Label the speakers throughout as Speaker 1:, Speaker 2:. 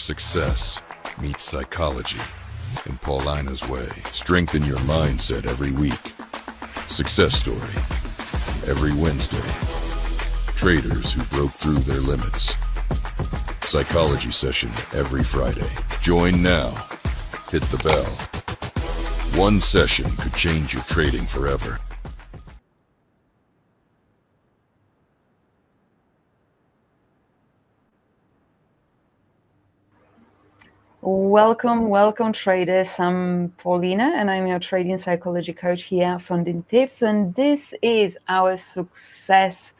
Speaker 1: success meets psychology in Paulina's way. Strengthen your mindset every week. Success story every Wednesday. Traders who broke through their limits. Psychology session every Friday. Join now. Hit the bell. One session could change your trading forever.
Speaker 2: Welcome traders. I'm Paulina and I'm your trading psychology coach here at FundingPips, and this is our success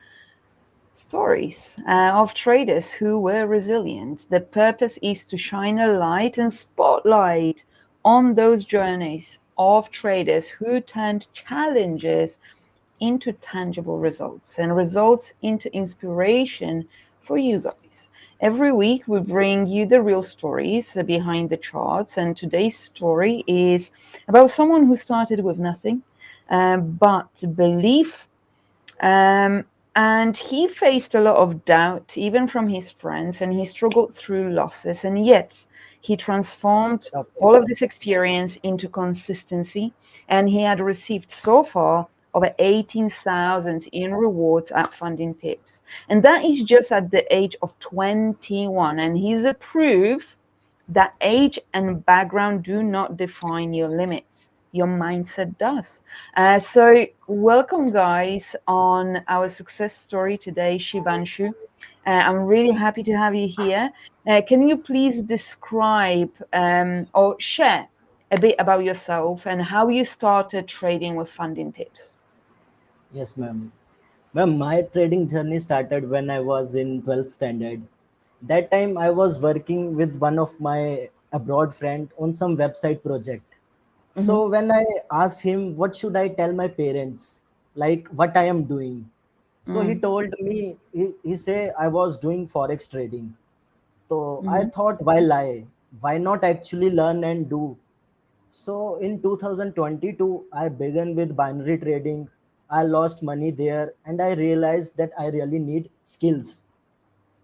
Speaker 2: stories of traders who were resilient. The purpose is to shine a light and spotlight on those journeys of traders who turned challenges into tangible results and results into inspiration for you guys. Every week we bring you the real stories behind the charts, and today's story is about someone who started with nothing but belief, and he faced a lot of doubt even from his friends, and he struggled through losses, and yet he transformed all of this experience into consistency, and he had received so far over 18,000 in rewards at FundingPips. And that is just at the age of 21. And he's a proof that age and background do not define your limits. Your mindset does. So welcome, guys, on our success story today, Shivanshu. I'm really happy to have you here. Can you please describe or share a bit about yourself and how you started trading with FundingPips?
Speaker 3: Yes, ma'am. Ma'am, my trading journey started when I was in 12th standard. That time I was working with one of my abroad friend on some website project. So when I asked him what should I tell my parents, like what I am doing. So he told me, he say I was doing forex trading. So I thought, why lie? Why not actually learn and do? So in 2022, I began with binary trading. I lost money there and I realized that I really need skills.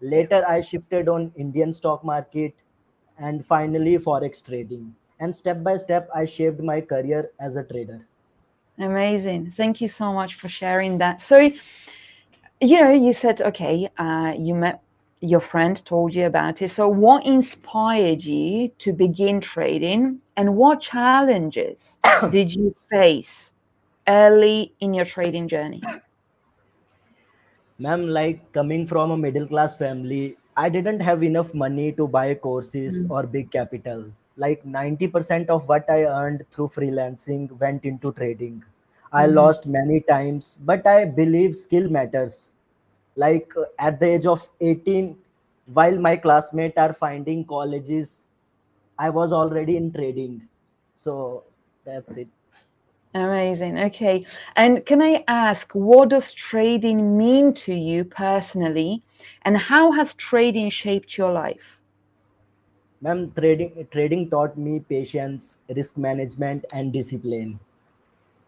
Speaker 3: Later, I shifted on Indian stock market and finally forex trading. And step by step, I shaped my career as a trader.
Speaker 2: Amazing. Thank you so much for sharing that. So, you said, okay, you met your friend, told you about it. So what inspired you to begin trading, and what challenges did you face early in your trading journey?
Speaker 3: Ma'am, like coming from a middle class family, I didn't have enough money to buy courses or big capital. Like 90% of what I earned through freelancing went into trading. I lost many times, but I believe skill matters. Like at the age of 18, while my classmates are finding colleges, I was already in trading. So that's it.
Speaker 2: Amazing. Okay. And can I ask, what does trading mean to you personally, and how has trading shaped your life?
Speaker 3: Ma'am, trading taught me patience, risk management, and discipline.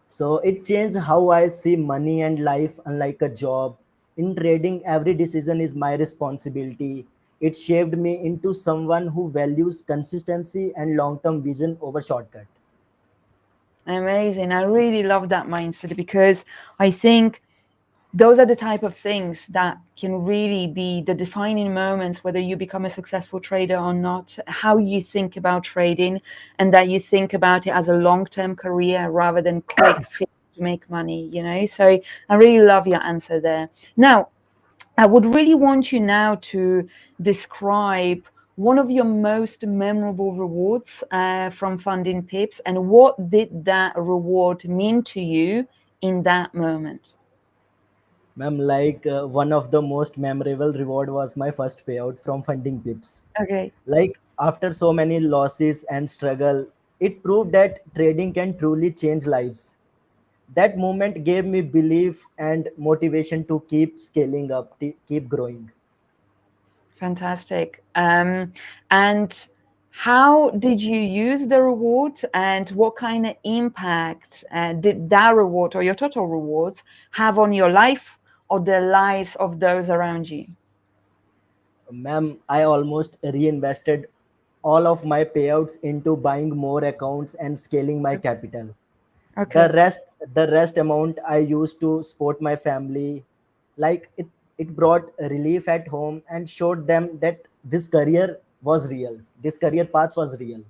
Speaker 3: So it changed how I see money and life, unlike a job. In trading, every decision is my responsibility. It shaped me into someone who values consistency and long-term vision over shortcut.
Speaker 2: Amazing. I really love that mindset, because I think those are the type of things that can really be the defining moments, whether you become a successful trader or not, how you think about trading, and that you think about it as a long-term career rather than quick fix to make money. So I really love your answer there. Now, I would really want you now to describe one of your most memorable rewards from FundingPips, and what did that reward mean to you in that moment?
Speaker 3: Ma'am, like one of the most memorable reward was my first payout from FundingPips.
Speaker 2: Okay.
Speaker 3: Like after so many losses and struggle, it proved that trading can truly change lives. That moment gave me belief and motivation to keep scaling up, keep growing.
Speaker 2: Fantastic. And how did you use the reward, and what kind of impact did that reward or your total rewards have on your life or the lives of those around you?
Speaker 3: Ma'am, I almost reinvested all of my payouts into buying more accounts and scaling my capital. the
Speaker 2: Okay.
Speaker 3: rest the rest amount I used to support my family. Like it brought relief at home and showed them that this career path was real.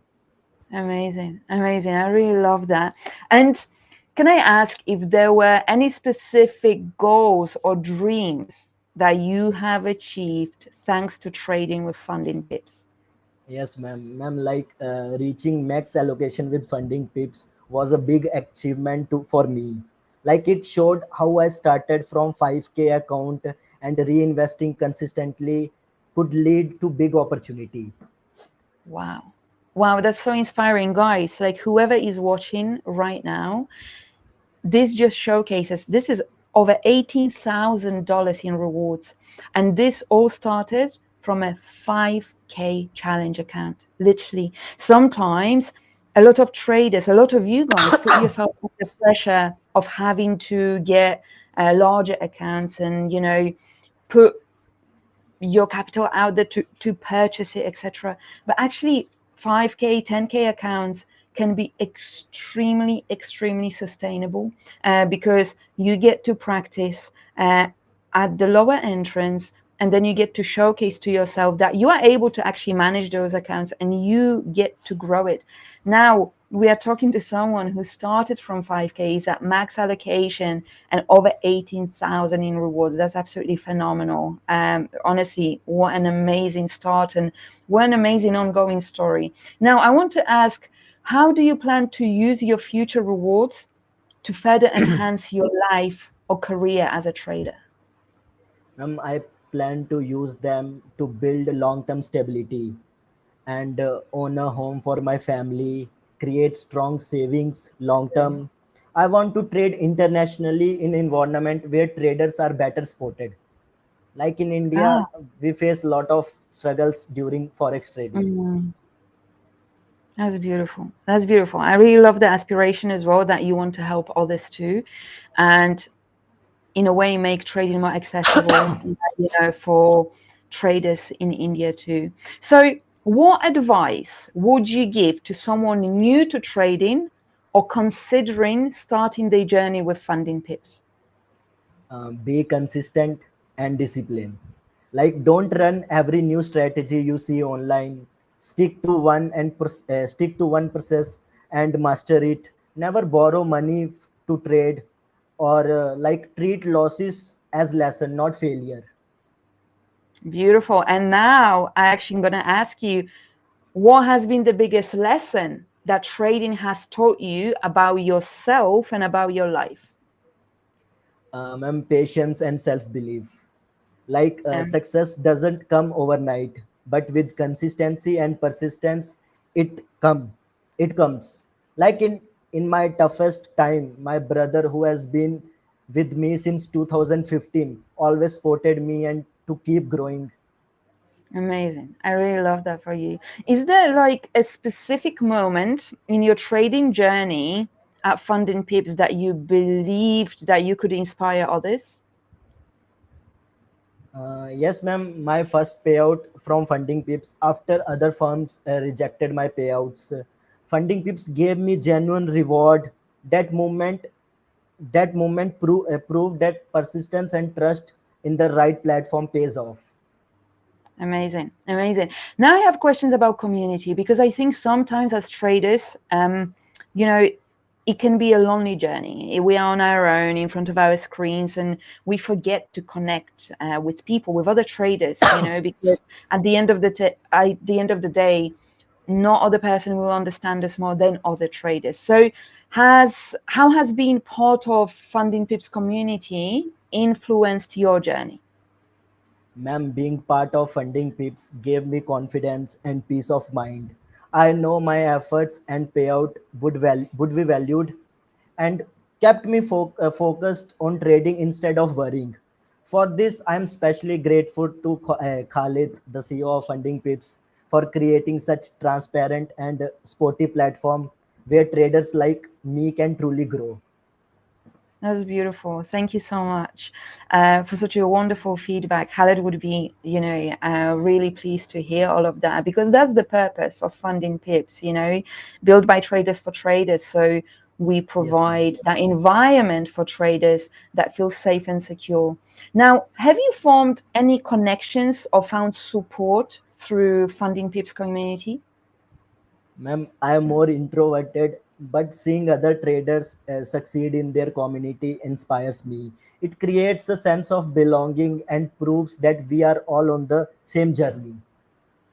Speaker 2: Amazing. Amazing. I really love that. And can I ask if there were any specific goals or dreams that you have achieved thanks to trading with funding pips?
Speaker 3: Yes, ma'am. Like reaching max allocation with funding pips was a big achievement for me. Like it showed how I started from 5K account and reinvesting consistently could lead to big opportunity.
Speaker 2: Wow. Wow, that's so inspiring, guys. Like, whoever is watching right now, this just showcases this is over $18,000 in rewards. And this all started from a 5K challenge account, literally. Sometimes a lot of traders, a lot of you guys put yourself under the pressure of having to get larger accounts and, put your capital out there to purchase it, etc. But actually, 5K, 10K accounts can be extremely, extremely sustainable because you get to practice at the lower entrance, and then you get to showcase to yourself that you are able to actually manage those accounts and you get to grow it. Now, we are talking to someone who started from 5Ks at max allocation and over 18,000 in rewards. That's absolutely phenomenal. Honestly, what an amazing start and what an amazing ongoing story. Now, I want to ask, how do you plan to use your future rewards to further enhance your life or career as a trader?
Speaker 3: I plan to use them to build long-term stability and own a home for my family, create strong savings long term. I want to trade internationally in environment where traders are better supported. Like in India,
Speaker 2: Ah,
Speaker 3: we face a lot of struggles during forex trading.
Speaker 2: mm, that's beautiful. That's beautiful. I really love the aspiration as well that you want to help others too. And in a way make trading more accessible, for traders in India too. So, what advice would you give to someone new to trading or considering starting their journey with funding pips?
Speaker 3: Be consistent and disciplined. Like don't run every new strategy you see online. Stick to one process and master it. Never borrow money to trade, or like treat losses as lesson, not failure.
Speaker 2: Beautiful. And now I actually am going to ask you, what has been the biggest lesson that trading has taught you about yourself and about your life?
Speaker 3: And patience and self belief. Like
Speaker 2: Um,
Speaker 3: success doesn't come overnight, but with consistency and persistence, it come. It comes. Like in my toughest time, my brother who has been with me since 2015 always supported me and to keep growing.
Speaker 2: Amazing. I really love that for you. Is there like a specific moment in your trading journey at Funding Pips that you believed that you could inspire others?
Speaker 3: Yes, ma'am. My first payout from Funding Pips after other firms rejected my payouts. Funding Pips gave me genuine reward. That moment, that moment proved that persistence and trust in the right platform pays off.
Speaker 2: Amazing. Amazing. Now I have questions about community because I think sometimes as traders, you know, it can be a lonely journey. We are on our own in front of our screens and we forget to connect with people, with other traders, because at the end of the day, no other person will understand us more than other traders. So how has being part of Funding Pips community influenced your journey?
Speaker 3: Ma'am, being part of Funding Pips gave me confidence and peace of mind. I know my efforts and payout would be valued and kept me focused on trading instead of worrying. For this, I am especially grateful to Khalid, the CEO of Funding Pips, for creating such transparent and sporty platform where traders like me can truly grow.
Speaker 2: That's beautiful. Thank you so much for such a wonderful feedback. Khaled would be, really pleased to hear all of that, because that's the purpose of Funding Pips, built by traders for traders. So we
Speaker 3: Yes, ma'am.
Speaker 2: provide that environment for traders that feels safe and secure. Now, have you formed any connections or found support through Funding Pips community?
Speaker 3: Ma'am, I am more introverted, but seeing other traders succeed in their community inspires me. It creates a sense of belonging and proves that we are all on the same journey.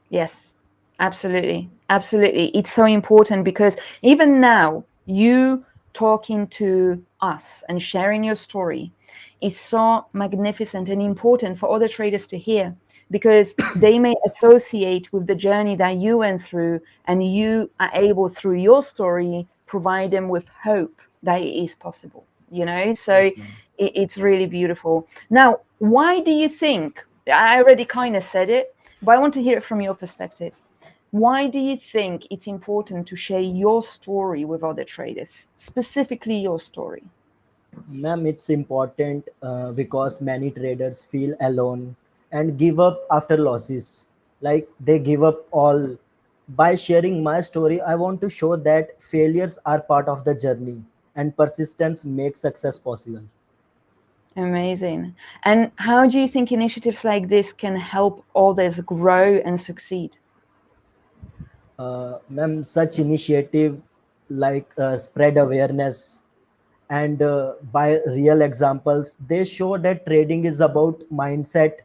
Speaker 2: Yes, absolutely. Absolutely. It's so important because even now, you talking to us and sharing your story is so magnificent and important for other traders to hear, because they may associate with the journey that you went through, and you are able, through your story, provide them with hope that it is possible, So
Speaker 3: Yes, ma'am.
Speaker 2: it's really beautiful. Now, why do you think, I already kind of said it, but I want to hear it from your perspective. Why do you think it's important to share your story with other traders, specifically your story?
Speaker 3: Ma'am, it's important because many traders feel alone and give up after losses. Like they give up all. By sharing my story, I want to show that failures are part of the journey and persistence makes success possible.
Speaker 2: Amazing. And how do you think initiatives like this can help others grow and succeed?
Speaker 3: Ma'am, such initiative like spread awareness and by real examples, they show that trading is about mindset,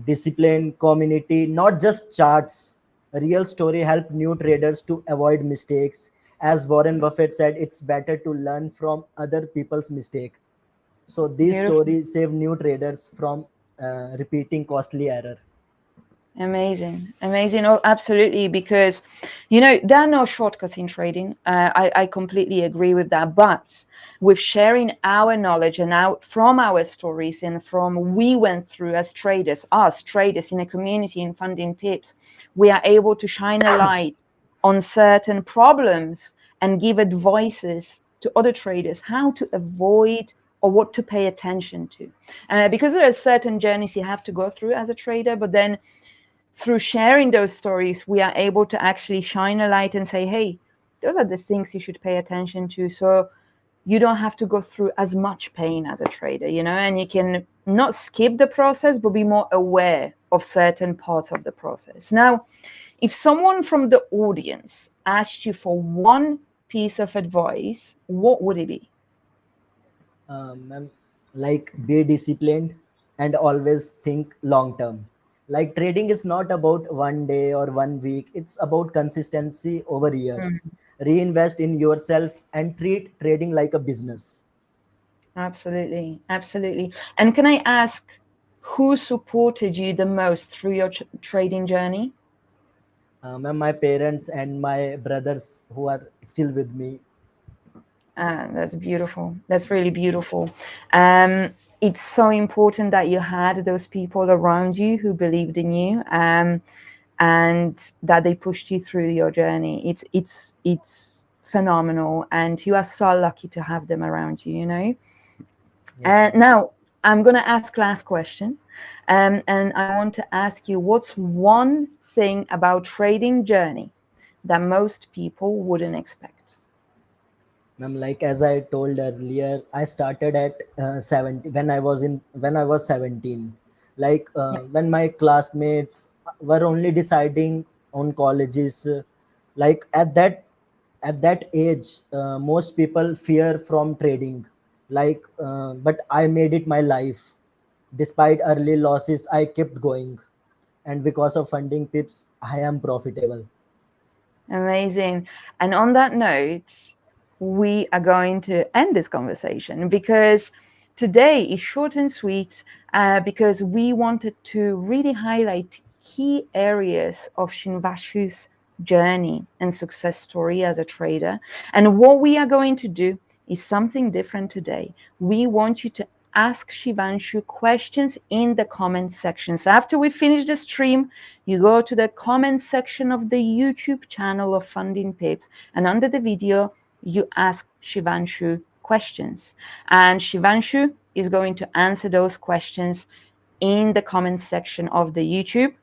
Speaker 3: discipline, community, not just charts. A real story help new traders to avoid mistakes. As Warren Buffett said, it's better to learn from other people's mistake. So these
Speaker 2: Beautiful.
Speaker 3: stories save new traders from repeating costly error.
Speaker 2: Amazing, amazing. Oh, absolutely. Because, there are no shortcuts in trading. I completely agree with that. But with sharing our knowledge and from our stories and from we went through as traders, us traders in a community in Funding Pips, we are able to shine a light on certain problems and give advices to other traders how to avoid or what to pay attention to. Because there are certain journeys you have to go through as a trader, but then through sharing those stories, we are able to actually shine a light and say, hey, those are the things you should pay attention to. So you don't have to go through as much pain as a trader, and you can not skip the process, but be more aware of certain parts of the process. Now, if someone from the audience asked you for one piece of advice, what would it be?
Speaker 3: Ma'am, like be disciplined and always think long term. Like trading is not about one day or one week, it's about consistency over years. Reinvest in yourself and treat trading like a business.
Speaker 2: Absolutely, absolutely. And can I ask, who supported you the most through your trading journey?
Speaker 3: Ma'am, my parents and my brothers who are still with me.
Speaker 2: That's beautiful. That's really beautiful. It's so important that you had those people around you who believed in you, and that they pushed you through your journey. It's phenomenal, and you are so lucky to have them around you.
Speaker 3: Yes, ma'am.
Speaker 2: Now I'm gonna ask last question, and I want to ask you, what's one thing about trading journey that most people wouldn't expect?
Speaker 3: Ma'am, like as I told earlier, I started at 70 when I was 17. Like when my classmates were only deciding on colleges, like at that age, most people fear from trading. Like, but I made it my life. Despite early losses, I kept going, and because of funding pips, I am profitable.
Speaker 2: Amazing. And on that note, we are going to end this conversation, because today is short and sweet, because we wanted to really highlight key areas of Shinvashu's journey and success story as a trader. And what we are going to do is something different today. We want you to ask Shivanshu questions in the comment section. So after we finish the stream, you go to the comment section of the YouTube channel of Funding Pips, and under the video, you ask Shivanshu questions. And Shivanshu is going to answer those questions in the comment section of the YouTube.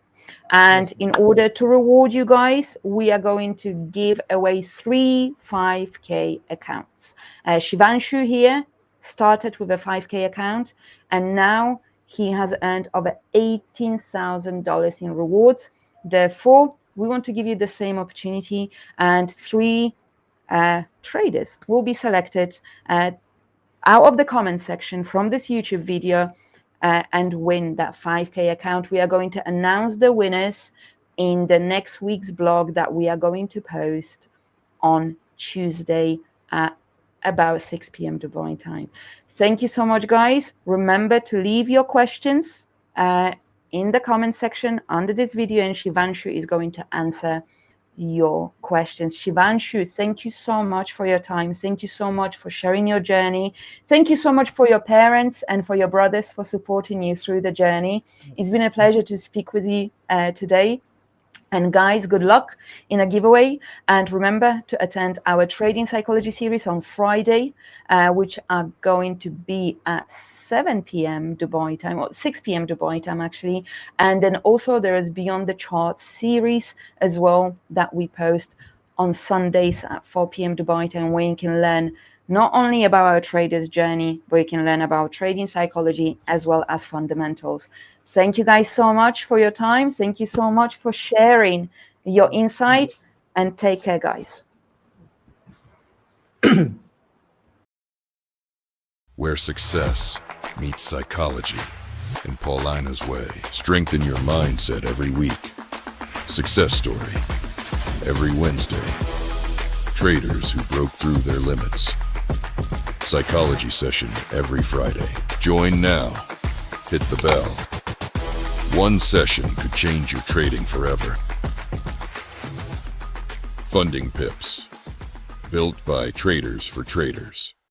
Speaker 2: And in order to reward you guys, we are going to give away 3 5K accounts. Shivanshu here started with a 5K account, and now he has earned over $18,000 in rewards. Therefore, we want to give you the same opportunity, and 3 traders will be selected out of the comment section from this YouTube video and win that 5K account. We are going to announce the winners in the next week's blog that we are going to post on Tuesday at about 6 p.m. Dubai time. Thank you so much, guys. Remember to leave your questions in the comment section under this video, and Shivanshu is going to answer your questions. Shivanshu, thank you so much for your time. Thank you so much for sharing your journey. Thank you so much for your parents and for your brothers for supporting you through the journey. It's been a pleasure to speak with you today. And guys, good luck in a giveaway. And remember to attend our trading psychology series on Friday, which are going to be at 7 p.m. Dubai time, or 6 p.m. Dubai time, actually. And then also there is Beyond the Charts series as well that we post on Sundays at 4 p.m. Dubai time, where you can learn not only about our traders' journey, but you can learn about trading psychology as well as fundamentals. Thank you guys so much for your time. Thank you so much for sharing your insight, and take care, guys.
Speaker 1: Where success meets psychology in Paulina's way. Strengthen your mindset every week. Success story every Wednesday. Traders who broke through their limits. Psychology session every Friday. Join now. Hit the bell. One session could change your trading forever. FundingPips. Built by traders for traders.